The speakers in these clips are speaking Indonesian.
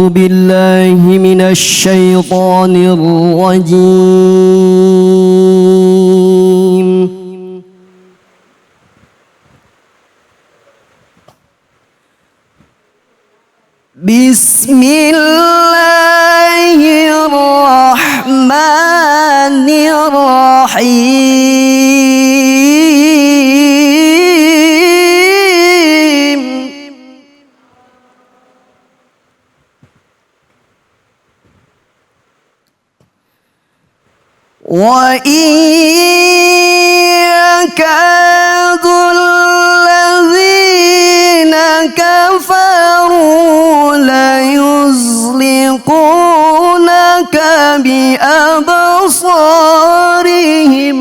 أعوذ بالله من الشيطان الرجيم. بسم الله الرحمن الرحيم. وإن يكاد الذين كفروا ليزلقونك بأبصارهم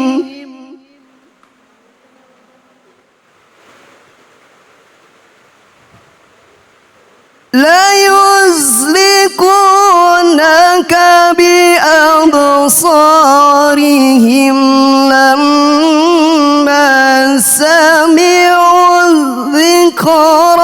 لما سمعوا الذكر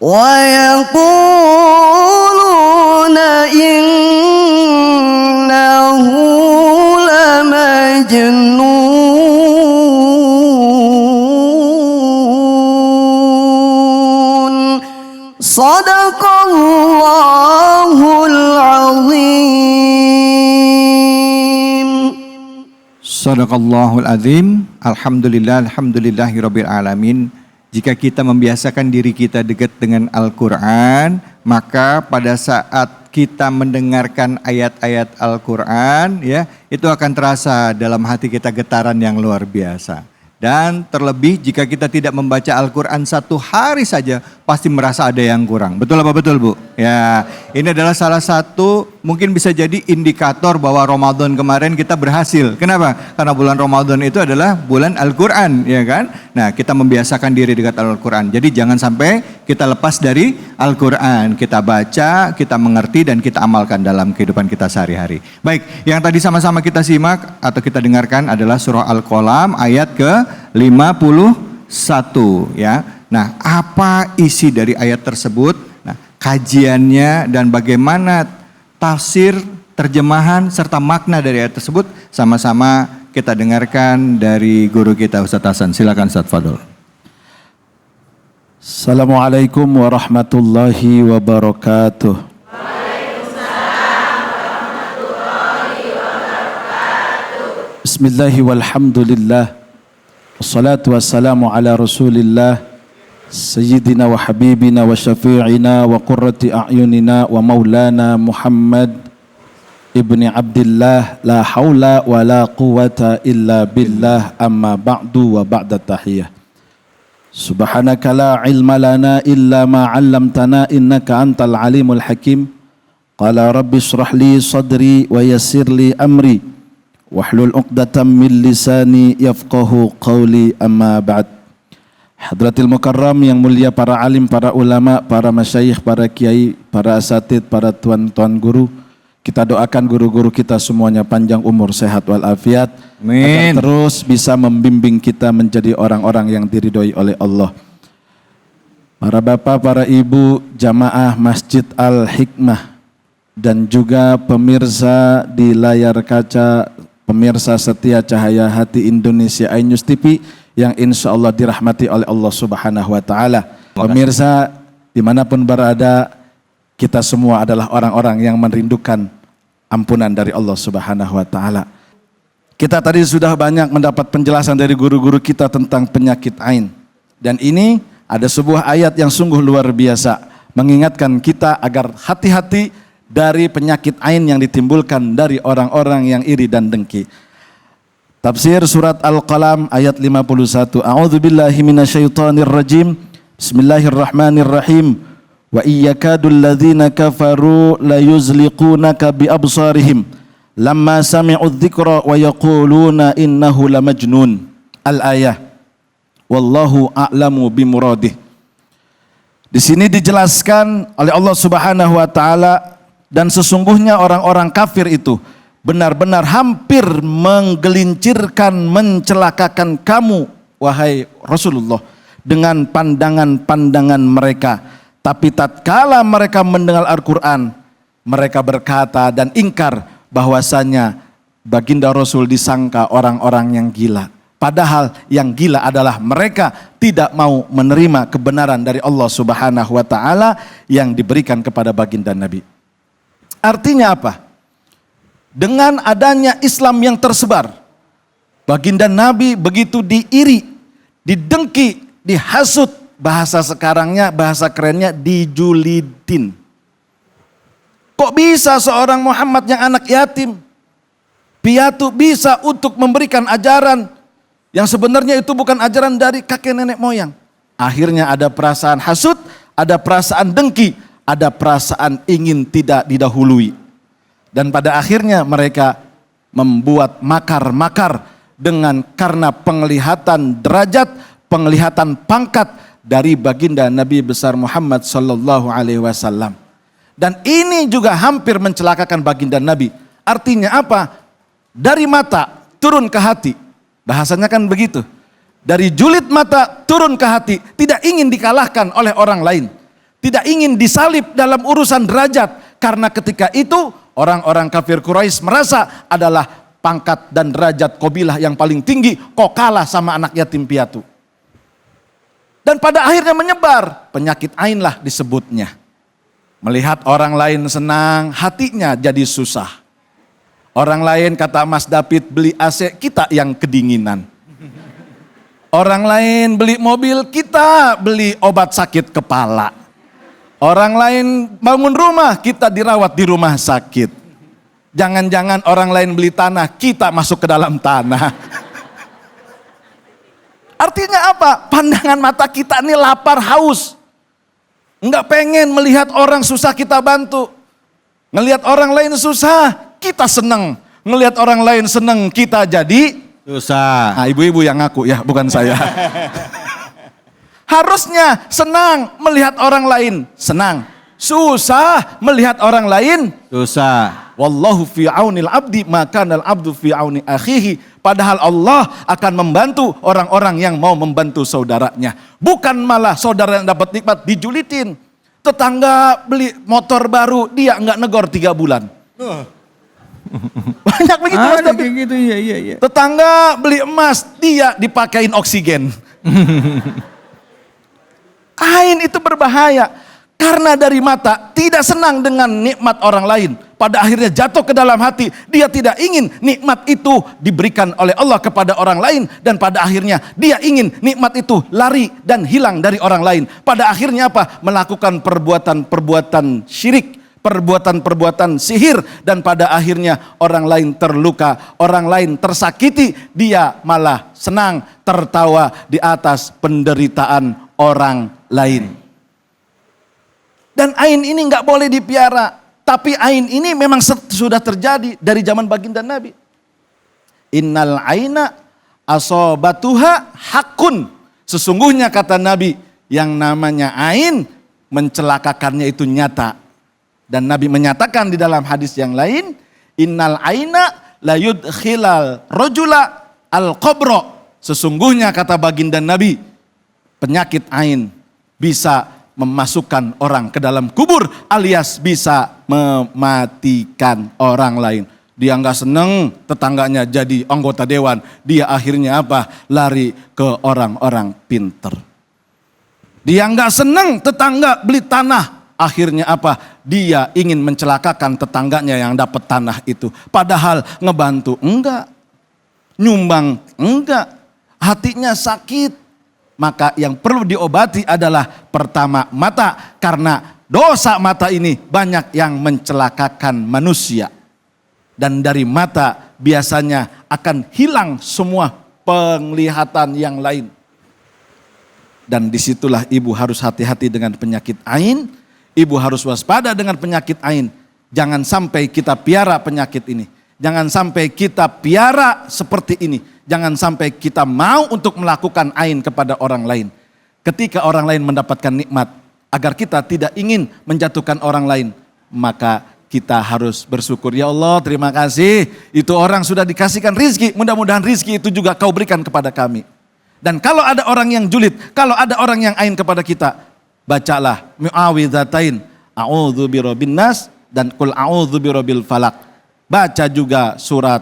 ويقولون إنه لمجنون. صدق الله العظيم. Sadaqallahul azim. Alhamdulillahirabbil alamin. Jika kita membiasakan diri kita dekat dengan Al-Quran, maka pada saat kita mendengarkan ayat-ayat Al-Quran, ya, itu akan terasa dalam hati kita getaran yang luar biasa. Dan terlebih jika kita tidak membaca Al-Quran 1 hari saja, pasti merasa ada yang kurang. Betul apa betul, Bu? Ya, ini adalah salah satu mungkin bisa jadi indikator bahwa Ramadan kemarin kita berhasil. Kenapa? Karena bulan Ramadan itu adalah bulan Al-Quran, ya kan? Nah, kita membiasakan diri dekat Al-Quran. Jadi jangan sampai kita lepas dari Al-Quran. Kita baca, kita mengerti, dan kita amalkan dalam kehidupan kita sehari-hari. Baik, yang tadi sama-sama kita simak atau kita dengarkan adalah surah Al-Qalam ayat ke-51, ya. Nah, apa isi dari ayat tersebut? Nah, kajiannya dan bagaimana tafsir, terjemahan serta makna dari ayat tersebut sama-sama kita dengarkan dari guru kita Ustaz Hasan. Silakan Ustaz Fadol. Assalamualaikum warahmatullahi wabarakatuh. Bismillahi walhamdulillah. Wassalatu wassalamu ala rasulillah Sayyidina wa habibina wa syafi'ina wa qurrati a'yunina wa maulana Muhammad ibni Abdillah, la hawla wa la quwata illa billah, amma ba'du wa ba'da tahiyah. Subhanaka la ilma lana illa ma 'allamtana innaka antal alimul hakim. Qala rabbi shrah li sadri wa yassir li amri wahlul 'uqdatam min lisani yafqahu qawli, amma ba'd. Hadratil Mukarram yang mulia, para alim, para ulama, para masyayikh, para kiai, para asatid, para tuan-tuan guru, kita doakan guru-guru kita semuanya panjang umur, sehat walafiat, agar terus bisa membimbing kita menjadi orang-orang yang diridhoi oleh Allah. Para bapak, para ibu, jamaah Masjid Al-Hikmah, dan juga pemirsa di layar kaca, pemirsa setia Cahaya Hati Indonesia iNews TV, yang insya Allah dirahmati oleh Allah Subhanahu wa Ta'ala. Pemirsa dimanapun berada, kita semua adalah orang-orang yang merindukan ampunan dari Allah Subhanahu wa Ta'ala. Kita tadi sudah banyak mendapat penjelasan dari guru-guru kita tentang penyakit ain, dan ini ada sebuah ayat yang sungguh luar biasa mengingatkan kita agar hati-hati dari penyakit ain yang ditimbulkan dari orang-orang yang iri dan dengki. Tafsir surat Al-Qalam ayat 51. A'udzubillahi minasyaitonir rajim. Bismillahirrahmanirrahim. Wa iyyakadul ladzina kafaru layuzliqunaka bi absarihim lamma sami'u dzikra wa yaquluna innahu lamajnun. Al-ayah. Wallahu a'lamu bimuradih. Di sini dijelaskan oleh Allah Subhanahu wa Ta'ala, dan sesungguhnya orang-orang kafir itu benar-benar hampir menggelincirkan, mencelakakan kamu, wahai Rasulullah, dengan pandangan-pandangan mereka. Tapi tatkala mereka mendengar Al-Quran, mereka berkata dan ingkar bahwasanya baginda Rasul disangka orang-orang yang gila. Padahal yang gila adalah mereka tidak mau menerima kebenaran dari Allah Subhanahu wa taala yang diberikan kepada baginda Nabi. Artinya apa? Dengan adanya Islam yang tersebar, baginda Nabi begitu diiri, didengki, dihasut, bahasa sekarangnya, bahasa kerennya dijulidin. Kok bisa seorang Muhammad yang anak yatim, piatu bisa untuk memberikan ajaran yang sebenarnya itu bukan ajaran dari kakek nenek moyang. Akhirnya ada perasaan hasut, ada perasaan dengki, ada perasaan ingin tidak didahului. Dan pada akhirnya mereka membuat makar-makar karena penglihatan derajat, penglihatan pangkat dari baginda Nabi besar Muhammad sallallahu alaihi wasallam. Dan ini juga hampir mencelakakan baginda Nabi. Artinya apa? Dari mata turun ke hati. Bahasanya kan begitu. Dari julid mata turun ke hati. Tidak ingin dikalahkan oleh orang lain. Tidak ingin disalib dalam urusan derajat. Karena ketika itu orang-orang kafir Quraisy merasa adalah pangkat dan derajat kabilah yang paling tinggi. Kok kalah sama anak yatim piatu. Dan pada akhirnya menyebar. Penyakit ain lah disebutnya. Melihat orang lain senang, hatinya jadi susah. Orang lain kata Mas David beli AC, kita yang kedinginan. Orang lain beli mobil, kita beli obat sakit kepala. Orang lain bangun rumah, kita dirawat di rumah sakit. Jangan-jangan orang lain beli tanah, kita masuk ke dalam tanah. Artinya apa? Pandangan mata kita ini lapar, haus. Enggak pengen melihat orang susah kita bantu. Ngelihat orang lain susah, kita senang. Ngelihat orang lain senang, kita jadi susah. Nah, ibu-ibu yang ngaku ya, bukan saya. Harusnya senang melihat orang lain senang. Susah melihat orang lain Susah. Wallahu fi aunil abdi maka al abdu fi auni akhihi. Padahal Allah akan membantu orang-orang yang mau membantu saudaranya. Bukan malah saudara yang dapat nikmat dijulitin. Tetangga beli motor baru, dia enggak negor 3 bulan. Banyak begitu Mas David. Gitu, iya. Tetangga beli emas, dia dipakein oksigen. Ain itu berbahaya. Karena dari mata tidak senang dengan nikmat orang lain. Pada akhirnya jatuh ke dalam hati. Dia tidak ingin nikmat itu diberikan oleh Allah kepada orang lain. Dan pada akhirnya dia ingin nikmat itu lari dan hilang dari orang lain. Pada akhirnya apa? Melakukan perbuatan-perbuatan syirik. Perbuatan-perbuatan sihir. Dan pada akhirnya orang lain terluka. Orang lain tersakiti. Dia malah senang tertawa di atas penderitaan orang lain. Dan ain ini nggak boleh dipiara. Tapi ain ini memang sudah terjadi dari zaman baginda Nabi. Innal aina asobatuha hakun. Sesungguhnya kata Nabi, yang namanya ain mencelakakannya itu nyata. Dan Nabi menyatakan di dalam hadis yang lain, innal aina la yudkhilal rajula al qabra. Sesungguhnya kata baginda Nabi, penyakit ain bisa memasukkan orang ke dalam kubur alias bisa mematikan orang lain. Dia nggak seneng tetangganya jadi anggota dewan. Dia akhirnya apa? Lari ke orang-orang pinter. Dia nggak seneng tetangga beli tanah. Akhirnya apa? Dia ingin mencelakakan tetangganya yang dapat tanah itu. Padahal ngebantu enggak. Nyumbang enggak. Hatinya sakit. Maka yang perlu diobati adalah pertama mata. Karena dosa mata ini banyak yang mencelakakan manusia. Dan dari mata biasanya akan hilang semua penglihatan yang lain. Dan disitulah ibu harus hati-hati dengan penyakit ain. Ibu harus waspada dengan penyakit ain. Jangan sampai kita piara penyakit ini. Jangan sampai kita piara seperti ini. Jangan sampai kita mau untuk melakukan ain kepada orang lain. Ketika orang lain mendapatkan nikmat, agar kita tidak ingin menjatuhkan orang lain, maka kita harus bersyukur. Ya Allah, terima kasih. Itu orang sudah dikasihkan rizki. Mudah-mudahan rizki itu juga kau berikan kepada kami. Dan kalau ada orang yang julid, kalau ada orang yang ain kepada kita, bacalah mu'awidzatain, a'udzu birabbin nas dan qul a'udzu birabbil falaq. Baca juga surat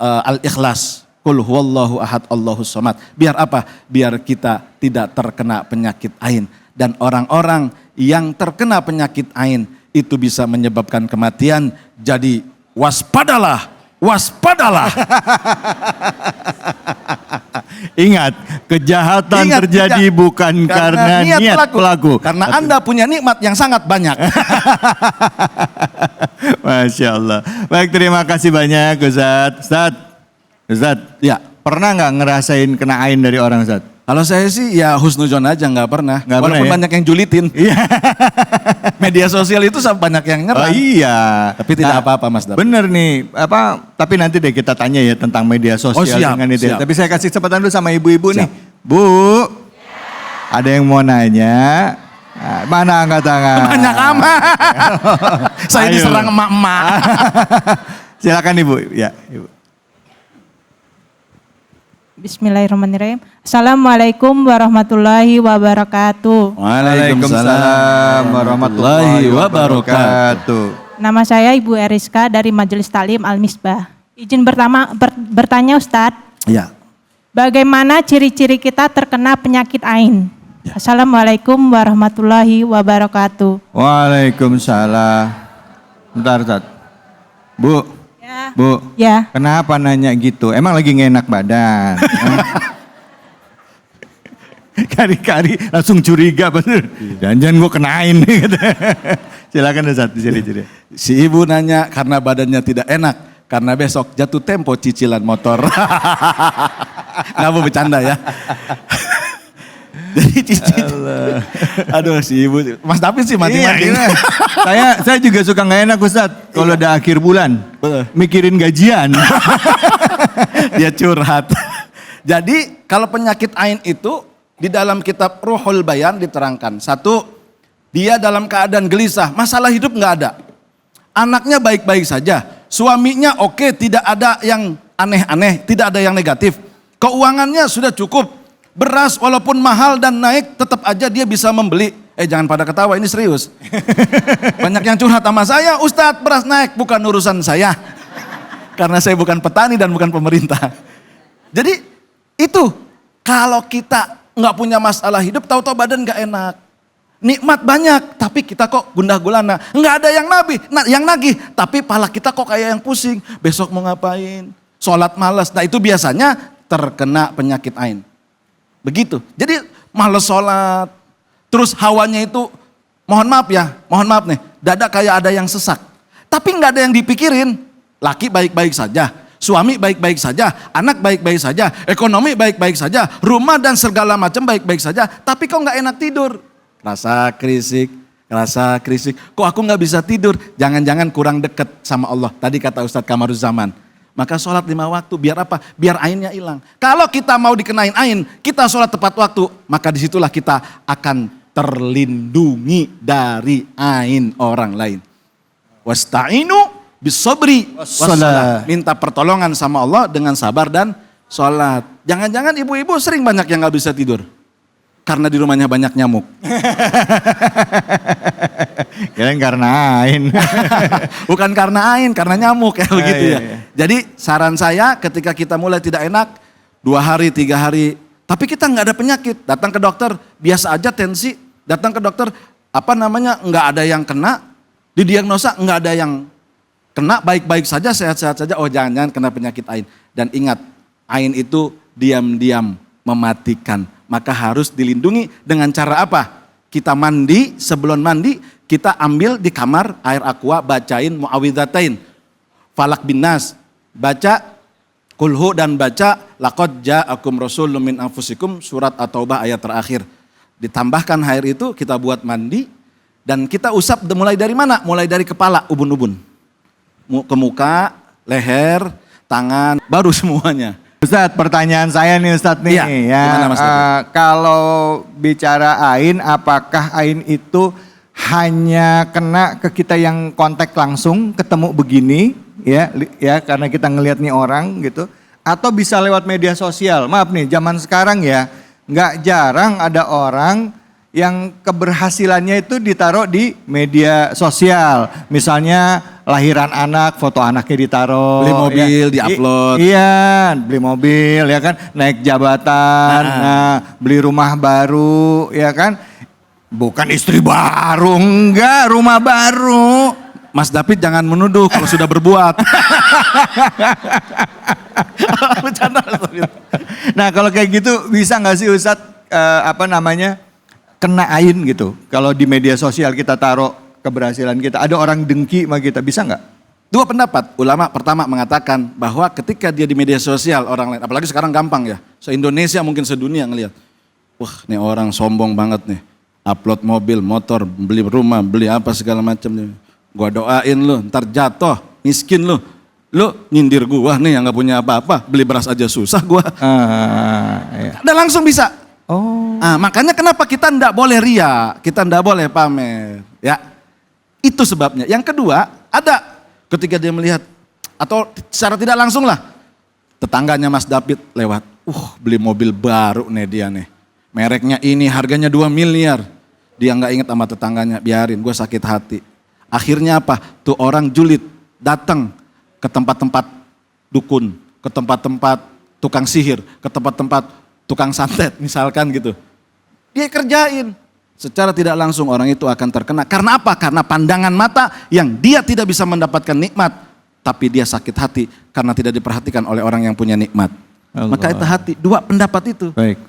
Al-Ikhlas. Qul huwallahu ahad Allahus samad. Biar apa? Biar kita tidak terkena penyakit ain. Dan orang-orang yang terkena penyakit ain itu bisa menyebabkan kematian. Jadi waspadalah, waspadalah. Ingat, kejahatan terjadi bukan karena niat pelaku. Karena Anda punya nikmat yang sangat banyak. Masya Allah. Baik, terima kasih banyak Ustadz. Ustadz, Ya, pernah nggak ngerasain kena ain dari orang Ustadz? kalau saya sih ya husnuzon aja, nggak pernah. Nggak pernah Walaupun ya? banyak yang julitin. Iya. Media sosial itu banyak yang Oh, nyerang. iya. Tapi tidak apa-apa Mas Dap. Bener nih, tapi nanti deh kita tanya ya tentang media sosial siap, dengan itu. siap. Tapi saya kasih kesempatan dulu sama ibu-ibu nih. Siap. Bu, ada yang mau nanya? Nah, mana angkat tangan? Banyak amat. Saya Ayo. diserang emak-emak. Silakan ibu. Ya, ibu. Bismillahirrahmanirrahim. Assalamualaikum warahmatullahi wabarakatuh. Waalaikumsalam warahmatullahi wabarakatuh. Nama saya Ibu Eriska dari Majelis Taklim Al-Misbah. Izin bertanya Ustadz, Ya. bagaimana ciri-ciri kita terkena penyakit ain? Assalamualaikum warahmatullahi wabarakatuh. Waalaikumsalam. Bentar, Ustadz. Bu, Ya. Bu, Ya. kenapa nanya gitu? Emang lagi nggak enak badan? Kari-kari langsung curiga bener. Jangan-jangan gue kenain nih. Silakan Ustadz, ciri-ciri. Si ibu nanya karena badannya tidak enak. Karena besok jatuh tempo cicilan motor. Nggak mau bercanda ya. Jadi aduh si ibu. Mas David sih mati-mati. Iya. saya juga suka nggak enak Ustadz. Kalau udah akhir bulan. Betul. Mikirin gajian. Dia curhat. Jadi kalau penyakit ain itu di dalam kitab Ruhul Bayan diterangkan. Satu, dia dalam keadaan gelisah. Masalah hidup nggak ada. Anaknya baik-baik saja. Suaminya oke, tidak ada yang aneh-aneh. Tidak ada yang negatif. Keuangannya sudah cukup. Beras walaupun mahal dan naik tetap aja dia bisa membeli. Jangan pada ketawa, ini serius. Banyak yang curhat sama saya, Ustadz beras naik, bukan urusan saya. Karena saya bukan petani dan bukan pemerintah. Jadi itu kalau kita nggak punya masalah hidup, tahu-tahu badan nggak enak. Nikmat banyak, tapi kita kok gundah gulana. Nggak ada yang nagih, tapi pala kita kok kayak yang pusing. Besok mau ngapain? Sholat malas. Nah itu biasanya terkena penyakit ain. Begitu. Jadi malas sholat. Terus hawanya itu, mohon maaf nih, dada kayak ada yang sesak. Tapi nggak ada yang dipikirin. Laki baik-baik saja, suami baik-baik saja, anak baik-baik saja, ekonomi baik-baik saja, rumah dan segala macam baik-baik saja. Tapi kok nggak enak tidur? Rasa krisik. Kok aku nggak bisa tidur? Jangan-jangan kurang dekat sama Allah. Tadi kata Ustadz Kamaruzzaman. Maka sholat 5 waktu, biar apa? Biar ainnya hilang. Kalau kita mau dikenain ain, kita sholat tepat waktu, maka disitulah kita akan terlindungi dari ain orang lain. Wasta'inu bisobri wassalah. Minta pertolongan sama Allah dengan sabar dan sholat. Jangan-jangan ibu-ibu sering banyak yang gak bisa tidur. Karena di rumahnya banyak nyamuk. Kirain karena ain. Bukan karena ain, karena nyamuk ya begitu ya. Iya. Jadi saran saya ketika kita mulai tidak enak, 2 hari, 3 hari, tapi kita nggak ada penyakit, datang ke dokter, biasa aja tensi, datang ke dokter, nggak ada yang kena, didiagnosa nggak ada yang kena, baik-baik saja, sehat-sehat saja, oh jangan-jangan kena penyakit ain. Dan ingat, ain itu diam-diam mematikan. Maka harus dilindungi dengan cara apa? Kita mandi, sebelum mandi kita ambil di kamar air aqua, bacain muawwidzatain. Falak bin Nas, baca kulhu dan baca laqad ja'akum rasulun min anfusikum surat At-Taubah ayat terakhir. Ditambahkan air itu kita buat mandi dan kita usap mulai dari mana? Mulai dari kepala, ubun-ubun. Ke muka, leher, tangan, baru semuanya. Ustadz, pertanyaan saya nih Ustadz nih. Iya, ya, gimana, Mas David? kalau bicara ain, apakah ain itu hanya kena ke kita yang kontak langsung, ketemu begini, ya karena kita ngelihat nih orang gitu, atau bisa lewat media sosial. Maaf nih, zaman sekarang ya, nggak jarang ada orang yang keberhasilannya itu ditaruh di media sosial. Misalnya lahiran anak, foto anaknya ditaruh. Beli mobil, diupload. Iya, beli mobil ya kan, naik jabatan, beli rumah baru ya kan. Bukan istri baru, enggak, rumah baru. Mas David jangan menuduh kalau sudah berbuat. Nah kalau kayak gitu bisa nggak sih Ustadz kena ain gitu. Kalau di media sosial kita taruh keberhasilan kita, ada orang dengki sama kita, bisa nggak? Dua pendapat. Ulama pertama mengatakan bahwa ketika dia di media sosial orang lain, apalagi sekarang gampang ya, se-Indonesia mungkin sedunia ngelihat, wah nih orang sombong banget nih, upload mobil, motor, beli rumah, beli apa segala macam nih. Gua doain lu, ntar jatuh, miskin lu nyindir gua nih yang nggak punya apa-apa, beli beras aja susah gua. Iya. Dan langsung bisa. Oh. Makanya kenapa kita ndak boleh ria, kita ndak boleh pamer, ya. Itu sebabnya. Yang kedua, ada ketika dia melihat atau secara tidak langsung lah, tetangganya Mas David lewat, beli mobil baru nih dia nih, mereknya ini harganya 2 miliar, dia nggak inget sama tetangganya, biarin, gue sakit hati. Akhirnya apa? Tuh orang julid datang ke tempat-tempat dukun, ke tempat-tempat tukang sihir, ke tempat-tempat tukang santet misalkan gitu. Dia kerjain. Secara tidak langsung orang itu akan terkena. Karena apa? Karena pandangan mata yang dia tidak bisa mendapatkan nikmat. Tapi dia sakit hati karena tidak diperhatikan oleh orang yang punya nikmat. Allah. Maka itu hati, dua pendapat itu. Baik.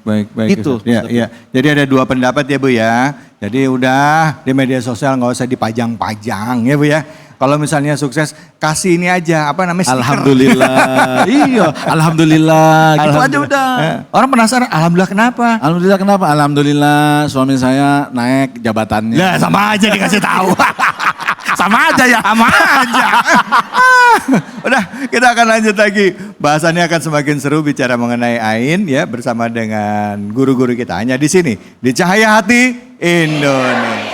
Itu. Ya. Jadi ada dua pendapat ya Bu ya. Jadi udah di media sosial nggak usah dipajang-pajang ya Bu ya. Kalau misalnya sukses, kasih ini aja, apa namanya, stiker. Alhamdulillah, iya, alhamdulillah, gitu aja udah. Orang penasaran, alhamdulillah kenapa? Alhamdulillah kenapa? Alhamdulillah suami saya naik jabatannya. Ya sama aja dikasih tahu. Sama aja ya. Sama aja. Udah, kita akan lanjut lagi. Bahasannya akan semakin seru bicara mengenai Ain ya bersama dengan guru-guru kita. Hanya di sini, di Cahaya Hati Indonesia.